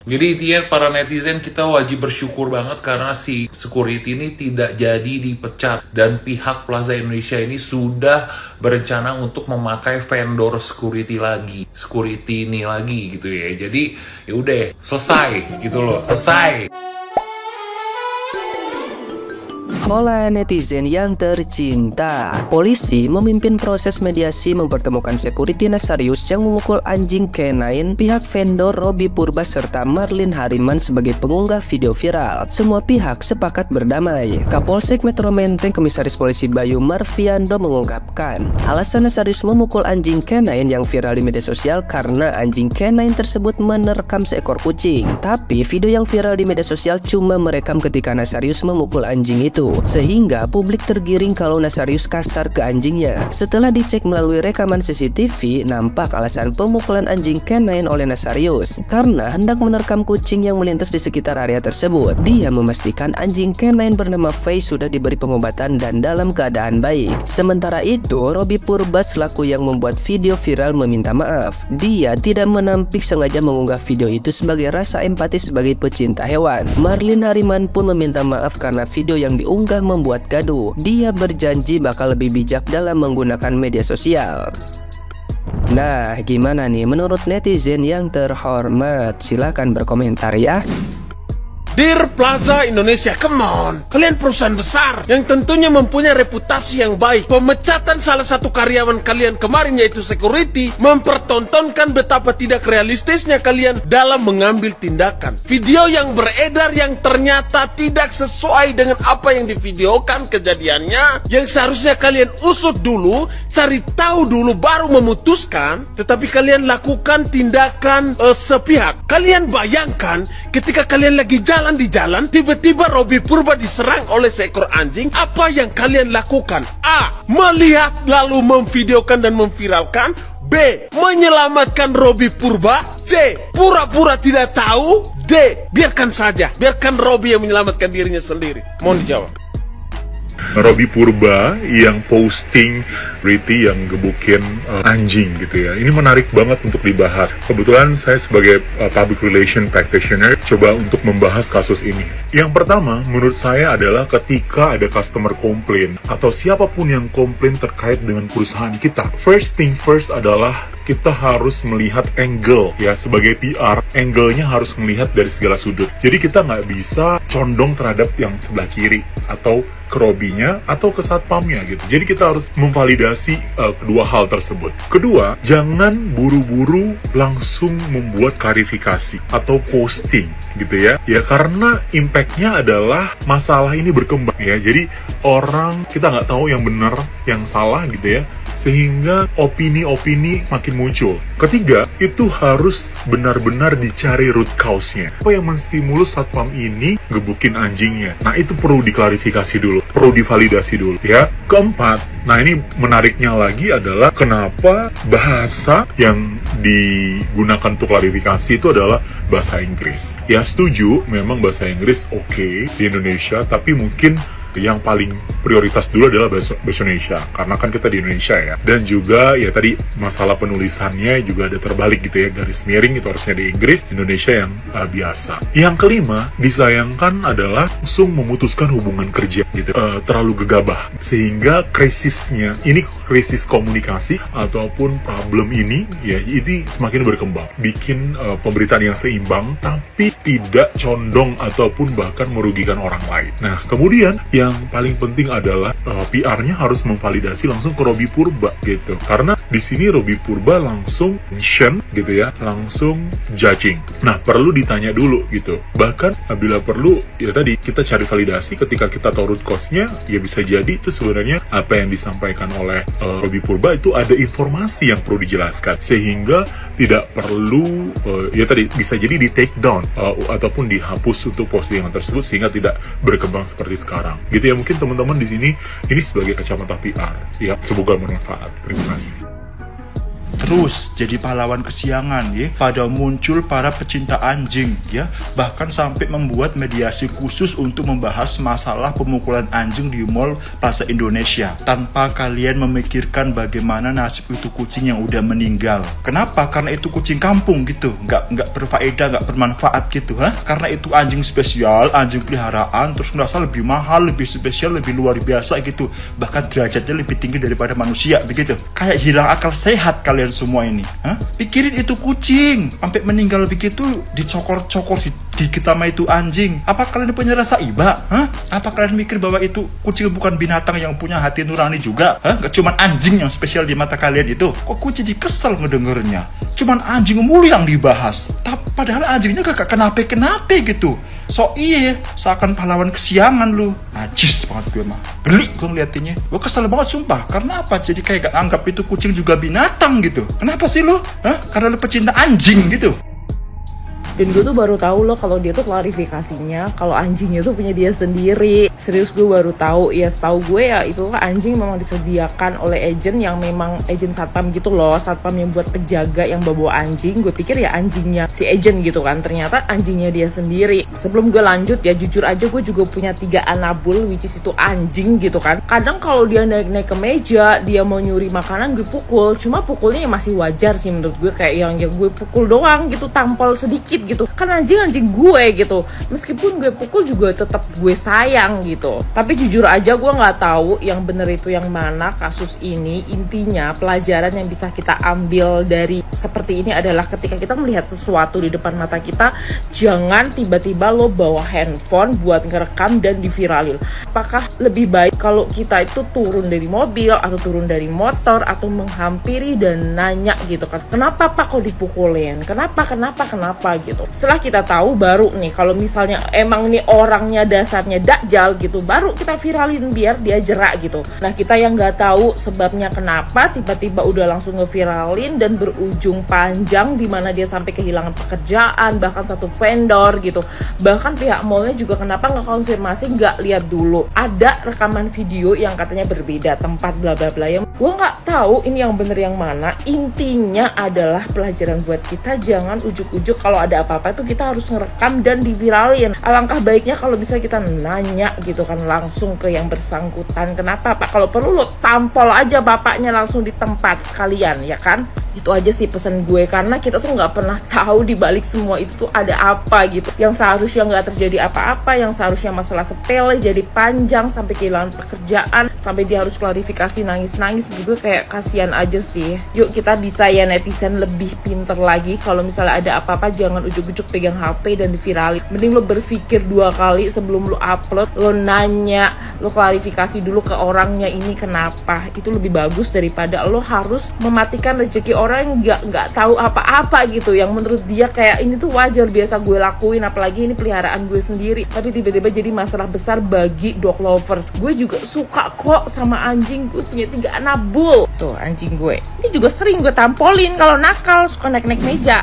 Jadi intinya para netizen kita wajib bersyukur banget karena si security ini tidak jadi dipecat. Dan pihak Plaza Indonesia ini sudah berencana untuk memakai vendor security ini lagi gitu ya. Jadi ya udah selesai gitu loh, selesai. Hola netizen yang tercinta. Polisi memimpin proses mediasi mempertemukan security Nasarius yang memukul anjing canine pihak vendor Robby Purba serta Marlin Hariman sebagai pengunggah video viral. Semua pihak sepakat berdamai. Kapolsek Metro Menteng Komisaris Polisi Bayu Marviando mengungkapkan, alasan Nasarius memukul anjing canine yang viral di media sosial karena anjing canine tersebut menerkam seekor kucing. Tapi video yang viral di media sosial cuma merekam ketika Nasarius memukul anjing itu, sehingga publik tergiring kalau Nasarius kasar ke anjingnya. Setelah dicek melalui rekaman CCTV, nampak alasan pemukulan anjing canine oleh Nasarius karena hendak menerkam kucing yang melintas di sekitar area tersebut. Dia memastikan anjing canine bernama Faye sudah diberi pengobatan dan dalam keadaan baik. Sementara itu, Robby Purba selaku yang membuat video viral meminta maaf. Dia tidak menampik sengaja mengunggah video itu sebagai rasa empati sebagai pecinta hewan. Marlin Hariman pun meminta maaf karena video yang diunggah membuat gaduh. Dia berjanji bakal lebih bijak dalam menggunakan media sosial. Nah, gimana nih menurut netizen yang terhormat? Silahkan berkomentar ya. Dear Plaza Indonesia, come on. Kalian perusahaan besar yang tentunya mempunyai reputasi yang baik. Pemecatan salah satu karyawan kalian kemarin yaitu security mempertontonkan betapa tidak realistisnya kalian dalam mengambil tindakan. Video yang beredar yang ternyata tidak sesuai dengan apa yang divideokan kejadiannya, yang seharusnya kalian usut dulu, cari tahu dulu baru memutuskan, tetapi kalian lakukan tindakan sepihak. Kalian bayangkan ketika kalian lagi di jalan, tiba-tiba Robby Purba diserang oleh seekor anjing. Apa yang kalian lakukan? A. Melihat lalu memvideokan dan memviralkan. B. Menyelamatkan Robby Purba. C. Pura-pura tidak tahu. D. Biarkan saja, biarkan Robby yang menyelamatkan dirinya sendiri. Mohon dijawab. Robby Purba yang posting Riti yang gebukin anjing gitu ya. Ini menarik banget untuk dibahas. Kebetulan saya sebagai public relation practitioner coba untuk membahas kasus ini. Yang pertama menurut saya adalah ketika ada customer komplain atau siapapun yang komplain terkait dengan perusahaan kita, first thing first adalah kita harus melihat angle ya. Sebagai PR, angle-nya harus melihat dari segala sudut. Jadi kita nggak bisa condong terhadap yang sebelah kiri atau ke Robby-nya atau ke satpamnya gitu. Jadi kita harus memvalidasi kedua hal tersebut. Kedua, jangan buru-buru langsung membuat klarifikasi atau posting gitu ya. Ya karena impact-nya adalah masalah ini berkembang ya. Jadi orang kita nggak tahu yang benar, yang salah gitu ya. Sehingga opini-opini makin muncul. Ketiga, itu harus benar-benar dicari root cause-nya. Apa yang menstimulus satpam ini gebukin anjingnya? Nah, itu perlu diklarifikasi dulu, perlu divalidasi dulu ya. Keempat, nah ini menariknya lagi adalah kenapa bahasa yang digunakan untuk klarifikasi itu adalah bahasa Inggris. Ya setuju, memang bahasa Inggris oke di Indonesia, tapi mungkin yang paling prioritas dulu adalah bahasa Indonesia karena kan kita di Indonesia ya. Dan juga ya tadi masalah penulisannya juga ada terbalik gitu ya, garis miring itu harusnya di Inggris, Indonesia yang biasa. Yang kelima disayangkan adalah langsung memutuskan hubungan kerja gitu, terlalu gegabah sehingga krisisnya ini, krisis komunikasi ataupun problem ini ya ini semakin berkembang, bikin pemberitaan yang seimbang tapi tidak condong ataupun bahkan merugikan orang lain. Nah kemudian yang paling penting adalah PR-nya harus memvalidasi langsung ke Robby Purba gitu. Karena di sini Robby Purba langsung mention gitu ya, langsung judging. Nah, perlu ditanya dulu gitu. Bahkan bila perlu ya tadi kita cari validasi ketika kita tahu root cause-nya, ya bisa jadi itu sebenarnya apa yang disampaikan oleh Robby Purba itu ada informasi yang perlu dijelaskan sehingga tidak perlu ya tadi bisa jadi di take down ataupun dihapus untuk postingan tersebut sehingga tidak berkembang seperti sekarang. Gitu ya, mungkin teman-teman di sini ini sebagai kacamata PR ya, semoga bermanfaat. Terima kasih. terus jadi pahlawan kesiangan ya. Pada muncul para pecinta anjing ya, bahkan sampai membuat mediasi khusus untuk membahas masalah pemukulan anjing di Mall Plaza Indonesia tanpa kalian memikirkan bagaimana nasib itu kucing yang udah meninggal. Kenapa? Karena itu kucing kampung gitu, nggak berfaedah, nggak bermanfaat gitu, karena itu anjing spesial, anjing peliharaan, terus merasa lebih mahal, lebih spesial, lebih luar biasa gitu, bahkan derajatnya lebih tinggi daripada manusia begitu. Kayak hilang akal sehat kalian semua ini. Pikirin itu kucing sampai meninggal begitu, dicokor-cokor, digigit sama itu anjing. Apa kalian punya rasa iba? Apa kalian mikir bahwa itu kucing bukan binatang yang punya hati nurani juga? Gak cuman anjing yang spesial di mata kalian itu. Kok kucing jadi kesel ngedengernya? Cuman anjing mulu yang dibahas, padahal anjingnya gak kenapa-kenapa gitu. So iya, seakan pahlawan kesiangan lu. Najis banget gue mah, geli gue ngeliatinnya. Gue kesel banget sumpah. Karena apa? Jadi kayak gak anggap itu kucing juga binatang gitu. Kenapa sih lu? Karena lu pecinta anjing gitu. Dan gue tuh baru tahu loh kalau dia tuh klarifikasinya kalau anjingnya tuh punya dia sendiri. Serius gue baru tahu. Ya setahu gue ya itu anjing memang disediakan oleh agent yang memang agent satpam gitu loh, satpam yang buat penjaga yang bawa anjing. Gue pikir ya anjingnya si agent gitu kan, ternyata anjingnya dia sendiri. Sebelum gue lanjut ya, jujur aja gue juga punya 3 anabul, which is itu anjing gitu kan. Kadang kalau dia naik-naik ke meja, dia mau nyuri makanan, gue pukul. Cuma pukulnya ya masih wajar sih menurut gue, kayak yang gue pukul doang gitu, tampol sedikit gitu, kan anjing gue gitu. Meskipun gue pukul juga tetap gue sayang gitu. Tapi jujur aja gue nggak tahu yang bener itu yang mana kasus ini. Intinya pelajaran yang bisa kita ambil dari seperti ini adalah ketika kita melihat sesuatu di depan mata kita, jangan tiba-tiba lo bawa handphone buat ngerekam dan diviralin. Apakah lebih baik kalau kita itu turun dari mobil atau turun dari motor atau menghampiri dan nanya gitu kan, kenapa pak kok dipukulin, kenapa gitu. Setelah kita tahu baru nih kalau misalnya emang nih orangnya dasarnya dakjal gitu, baru kita viralin biar dia jerak gitu. Nah kita yang nggak tahu sebabnya kenapa tiba-tiba udah langsung ngeviralin dan berujung panjang dimana dia sampai kehilangan pekerjaan, bahkan satu vendor gitu. Bahkan pihak mallnya juga kenapa nggak konfirmasi, nggak lihat dulu ada rekaman video yang katanya berbeda tempat bla bla bla. Yang gue nggak tahu ini yang bener yang mana. Intinya adalah pelajaran buat kita, jangan ujuk-ujuk kalau ada apa-apa itu kita harus ngerekam dan diviralin. Alangkah baiknya kalau bisa kita nanya gitu kan langsung ke yang bersangkutan, kenapa pak, kalau perlu lo tampol aja bapaknya langsung di tempat sekalian ya kan. Itu aja sih pesan gue, karena kita tuh nggak pernah tahu di balik semua itu tuh ada apa gitu. Yang seharusnya nggak terjadi apa-apa, yang seharusnya masalah sepele jadi panjang sampai kehilangan pekerjaan, sampai dia harus klarifikasi nangis-nangis. Gue kayak kasihan aja sih. Yuk kita bisa ya netizen lebih pinter lagi, kalau misalnya ada apa-apa jangan ujuk-ujuk pegang HP dan diviralin. Mending lo berpikir 2 kali sebelum lo upload, lo nanya, lo klarifikasi dulu ke orangnya ini kenapa. Itu lebih bagus daripada lo harus mematikan rezeki orang yang nggak tahu apa-apa gitu, yang menurut dia kayak ini tuh wajar biasa gue lakuin, apalagi ini peliharaan gue sendiri, tapi tiba-tiba jadi masalah besar bagi dog lovers. Gue juga suka kok sama anjing, gue punya 3 anabul tuh anjing gue. Ini juga sering gue tampolin kalau nakal, suka naik-naik meja.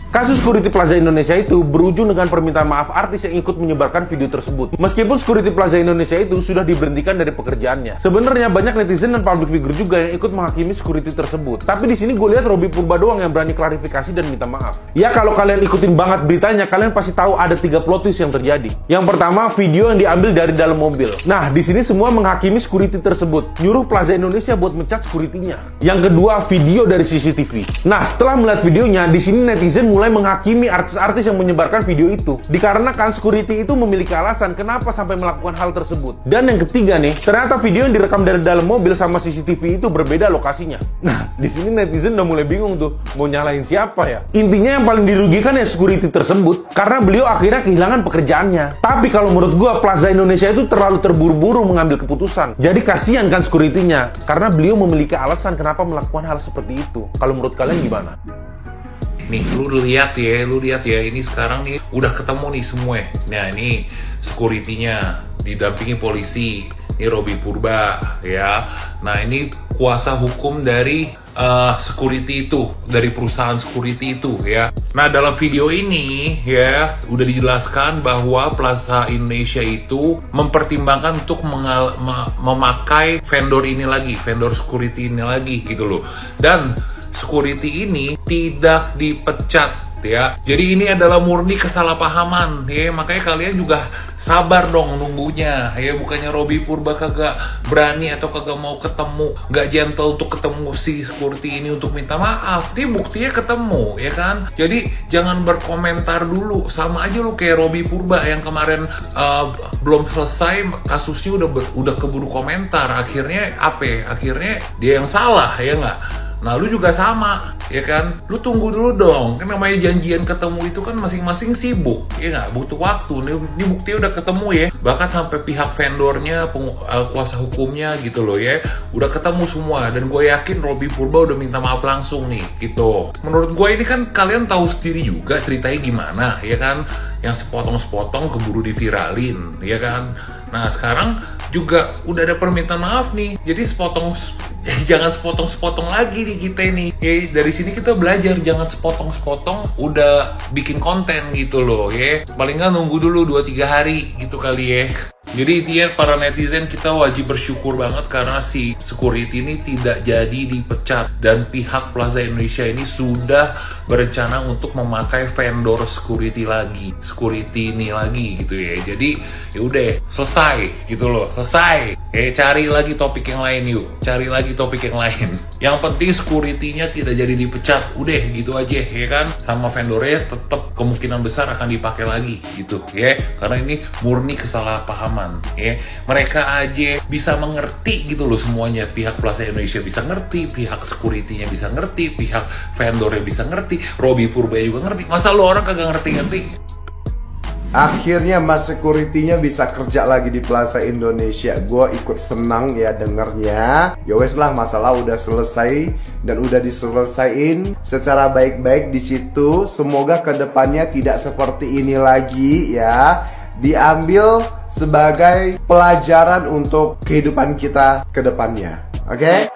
Kasus Security Plaza Indonesia itu berujung dengan permintaan maaf artis yang ikut menyebarkan video tersebut. Meskipun Security Plaza Indonesia itu sudah diberhentikan dari pekerjaannya. Sebenarnya banyak netizen dan public figure juga yang ikut menghakimi security tersebut. Tapi di sini gue lihat Robby Purba doang yang berani klarifikasi dan minta maaf. Ya kalau kalian ikutin banget beritanya, kalian pasti tahu ada 3 plot twist yang terjadi. Yang pertama, video yang diambil dari dalam mobil. Nah, di sini semua menghakimi security tersebut, nyuruh Plaza Indonesia buat mencat security-nya. Yang kedua, video dari CCTV. Nah, setelah melihat videonya, di sini netizen mulai menghakimi artis-artis yang menyebarkan video itu, dikarenakan security itu memiliki alasan kenapa sampai melakukan hal tersebut. Dan yang ketiga nih, ternyata video yang direkam dari dalam mobil sama CCTV itu berbeda lokasinya. Nah, di sini netizen udah mulai bingung tuh, mau nyalain siapa ya? Intinya yang paling dirugikan ya security tersebut, karena beliau akhirnya kehilangan pekerjaannya. Tapi kalau menurut gua, Plaza Indonesia itu terlalu terburu-buru mengambil keputusan. Jadi kasihan kan security-nya, karena beliau memiliki alasan kenapa melakukan hal seperti itu. Kalau menurut kalian gimana? Nih, lu lihat ya, ini sekarang nih udah ketemu nih semua. Nah, ini security-nya didampingi polisi. Ini Robby Purba ya. Nah, ini kuasa hukum dari security itu, dari perusahaan security itu ya. Nah, dalam video ini ya udah dijelaskan bahwa Plaza Indonesia itu mempertimbangkan untuk memakai vendor ini lagi, vendor security ini lagi gitu loh. Dan security ini tidak dipecat ya. Jadi ini adalah murni kesalahpahaman ya, makanya kalian juga sabar dong nunggunya ya. Bukannya Robby Purba kagak berani atau kagak mau ketemu, nggak gentle untuk ketemu si security ini untuk minta maaf. Ini buktinya ketemu ya kan. Jadi jangan berkomentar dulu, sama aja lu kayak Robby Purba yang kemarin belum selesai kasusnya udah keburu komentar. Akhirnya apa? Akhirnya dia yang salah ya nggak? Nah lu juga sama ya kan, lu tunggu dulu dong, kan namanya janjian ketemu itu kan masing-masing sibuk ya nggak, butuh waktu. Ini buktinya udah ketemu ya, bahkan sampai pihak vendornya, kuasa hukumnya gitu loh ya, udah ketemu semua. Dan gue yakin Robby Purba udah minta maaf langsung nih gitu. Menurut gue ini kan kalian tahu sendiri juga ceritanya gimana ya kan, yang sepotong-sepotong keburu diviralin ya kan. Nah sekarang juga udah ada permintaan maaf nih, jadi jangan sepotong-sepotong lagi nih kita ini. Ya, dari sini kita belajar jangan sepotong-sepotong udah bikin konten gitu loh ya. Paling nggak nunggu dulu 2-3 hari gitu kali ya. Jadi intinya para netizen kita wajib bersyukur banget karena si security ini tidak jadi dipecat, dan pihak Plaza Indonesia ini sudah berencana untuk memakai vendor security ini lagi gitu ya. Jadi ya udah selesai gitu loh, selesai. Cari lagi topik yang lain yuk, cari lagi topik yang lain. Yang penting security-nya tidak jadi dipecat, udah gitu aja ya kan. Sama vendornya tetap kemungkinan besar akan dipakai lagi gitu ya, karena ini murni kesalahpahaman ya. Mereka aja bisa mengerti gitu loh semuanya, pihak Plaza Indonesia bisa ngerti, pihak security-nya bisa ngerti, pihak vendornya bisa ngerti, Robby Purba juga ngerti. Masa lo orang kagak ngerti-ngerti? Akhirnya Mas security-nya bisa kerja lagi di Plaza Indonesia. Gue ikut senang ya dengernya. Ya wes lah, masalah udah selesai dan udah diselesain secara baik-baik di situ. Semoga kedepannya tidak seperti ini lagi ya. Diambil sebagai pelajaran untuk kehidupan kita kedepannya. Oke?